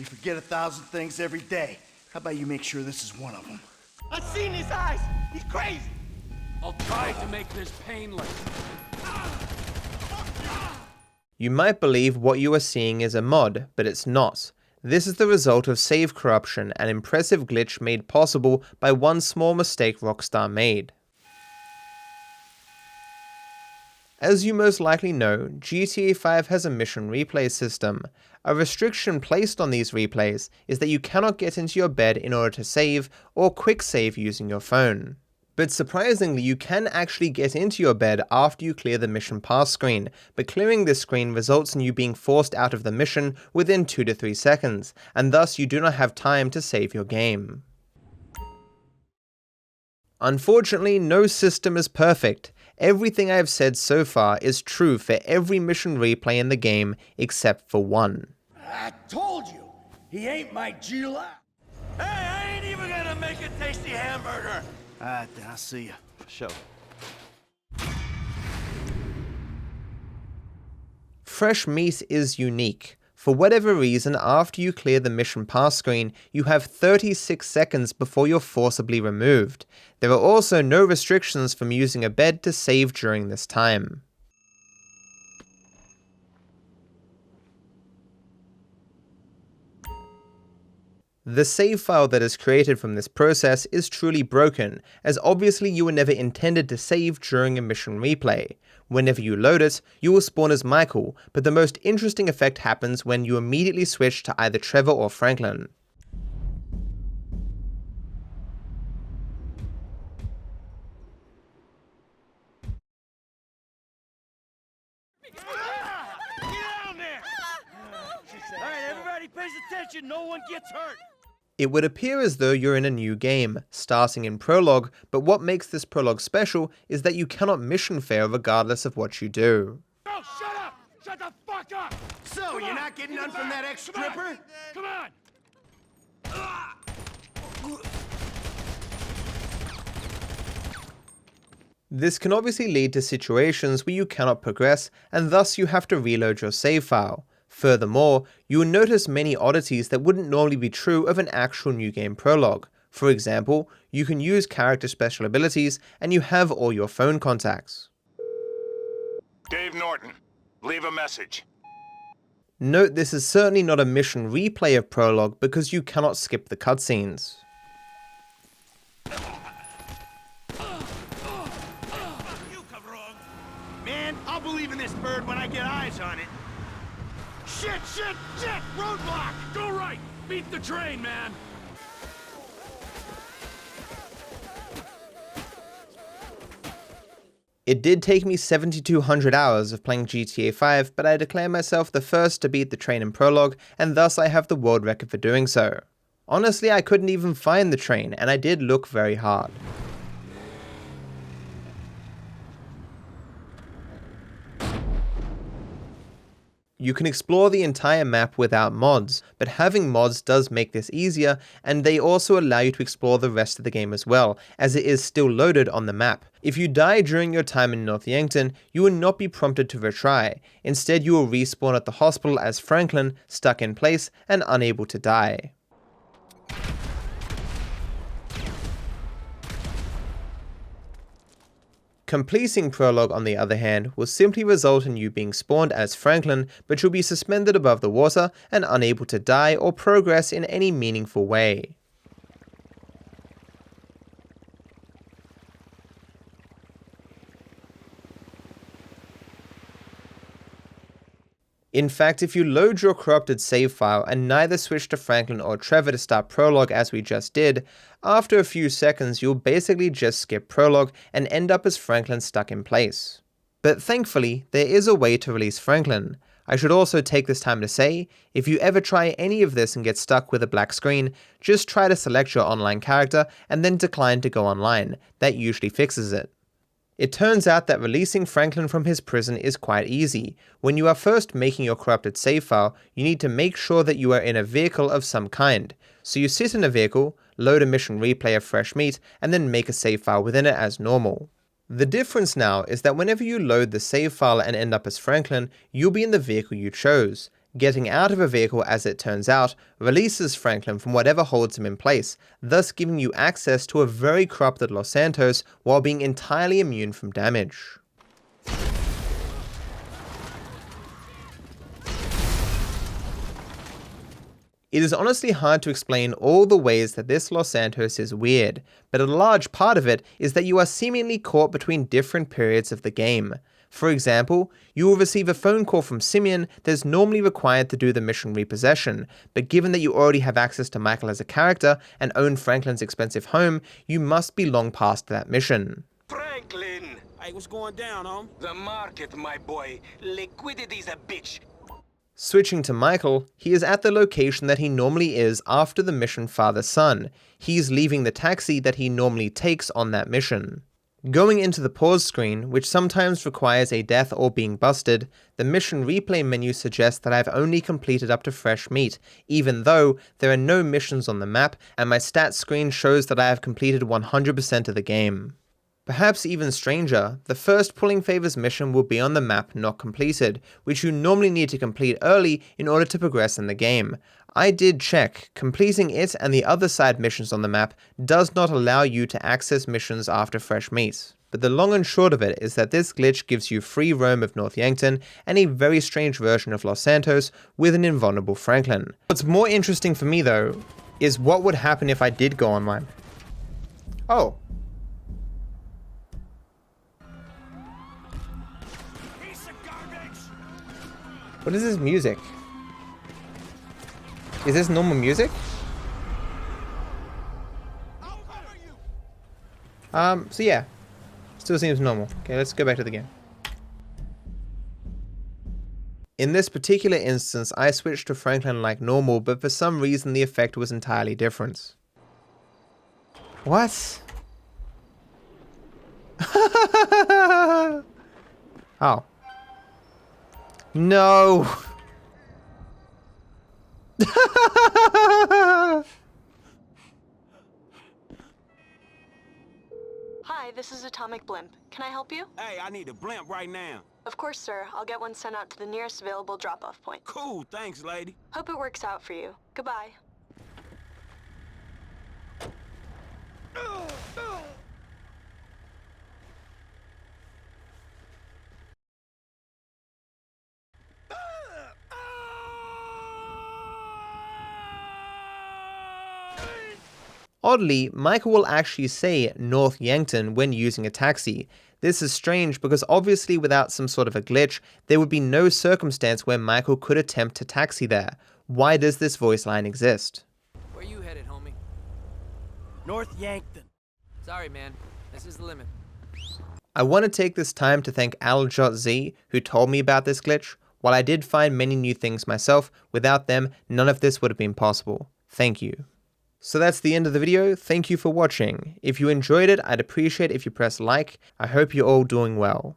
You forget 1,000 things every day. How about you make sure this is one of them? I've seen his eyes! He's crazy! I'll try to make this painless. You might believe what you are seeing is a mod, but it's not. This is the result of save corruption, an impressive glitch made possible by one small mistake Rockstar made. As you most likely know, GTA 5 has a mission replay system. A restriction placed on these replays is that you cannot get into your bed in order to save or quick save using your phone. But surprisingly, you can actually get into your bed after you clear the mission pass screen, but clearing this screen results in you being forced out of the mission within 2 to 3 seconds, and thus you do not have time to save your game. Unfortunately, no system is perfect. Everything I have said so far is true for every mission replay in the game except for one. I told you, he ain't my Gila. Hey, I ain't even gonna make a tasty hamburger! Alright then, I'll see ya. For sure. Fresh meat is unique. For whatever reason, after you clear the mission pass screen, you have 36 seconds before you're forcibly removed. There are also no restrictions from using a bed to save during this time. The save file that is created from this process is truly broken, as obviously you were never intended to save during a mission replay. Whenever you load it, you will spawn as Michael, but the most interesting effect happens when you immediately switch to either Trevor or Franklin. Get down there! Alright, everybody pays attention, no one gets hurt! It would appear as though you're in a new game, starting in prologue, but what makes this prologue special is that you cannot mission fail regardless of what you do. Oh, shut up! Shut the fuck up! So, you're not getting none from that ex-stripper? Come on! This can obviously lead to situations where you cannot progress, and thus you have to reload your save file. Furthermore, you will notice many oddities that wouldn't normally be true of an actual new game prologue. For example, you can use character special abilities, and you have all your phone contacts. Dave Norton, leave a message. Note this is certainly not a mission replay of prologue because you cannot skip the cutscenes. You come wrong! Man, I'll believe in this bird when I get eyes on it. Shit, shit, shit! Roadblock! Go right! Beat the train, man! It did take me 7,200 hours of playing GTA 5, but I declare myself the first to beat the train in prologue, and thus I have the world record for doing so. Honestly, I couldn't even find the train, and I did look very hard. You can explore the entire map without mods, but having mods does make this easier, and they also allow you to explore the rest of the game as well, as it is still loaded on the map. If you die during your time in North Yankton, you will not be prompted to retry. Instead, you will respawn at the hospital as Franklin, stuck in place and unable to die. Completing prologue, on the other hand, will simply result in you being spawned as Franklin, but you'll be suspended above the water and unable to die or progress in any meaningful way. In fact, if you load your corrupted save file and neither switch to Franklin or Trevor to start prologue as we just did, after a few seconds you'll basically just skip prologue and end up as Franklin stuck in place. But thankfully, there is a way to release Franklin. I should also take this time to say, if you ever try any of this and get stuck with a black screen, just try to select your online character and then decline to go online. That usually fixes it. It turns out that releasing Franklin from his prison is quite easy. When you are first making your corrupted save file, you need to make sure that you are in a vehicle of some kind. So you sit in a vehicle, load a mission replay of fresh meat, and then make a save file within it as normal. The difference now is that whenever you load the save file and end up as Franklin, you'll be in the vehicle you chose. Getting out of a vehicle, as it turns out, releases Franklin from whatever holds him in place, thus giving you access to a very corrupted Los Santos while being entirely immune from damage. It is honestly hard to explain all the ways that this Los Santos is weird, but a large part of it is that you are seemingly caught between different periods of the game. For example, you will receive a phone call from Simeon that is normally required to do the mission repossession, but given that you already have access to Michael as a character and own Franklin's expensive home, you must be long past that mission. Franklin! Hey, what's going down, home? The market, my boy. Liquidity's a bitch. Switching to Michael, he is at the location that he normally is after the mission father-son. He's leaving the taxi that he normally takes on that mission. Going into the pause screen, which sometimes requires a death or being busted, the mission replay menu suggests that I've only completed up to fresh meat, even though there are no missions on the map and my stats screen shows that I have completed 100% of the game. Perhaps even stranger, the first Pulling Favors mission will be on the map not completed, which you normally need to complete early in order to progress in the game. I did check, completing it and the other side missions on the map does not allow you to access missions after fresh meat. But the long and short of it is that this glitch gives you free roam of North Yankton and a very strange version of Los Santos with an invulnerable Franklin. What's more interesting for me though, is what would happen if I did go online. Oh. What is this music? Is this normal music? So yeah. Still seems normal. Okay, let's go back to the game. In this particular instance, I switched to Franklin like normal, but for some reason the effect was entirely different. What? Oh. No! Hi, this is Atomic Blimp. Can I help you? Hey, I need a blimp right now. Of course, sir. I'll get one sent out to the nearest available drop-off point. Cool, thanks, lady. Hope it works out for you. Goodbye. Oddly, Michael will actually say North Yankton when using a taxi. This is strange because obviously without some sort of a glitch, there would be no circumstance where Michael could attempt to taxi there. Why does this voice line exist? Where you headed, homie? North Yankton. Sorry, man. This is the limit. I want to take this time to thank Al.Z, who told me about this glitch. While I did find many new things myself, without them, none of this would have been possible. Thank you. So that's the end of the video. Thank you for watching. If you enjoyed it, I'd appreciate if you press like. I hope you're all doing well.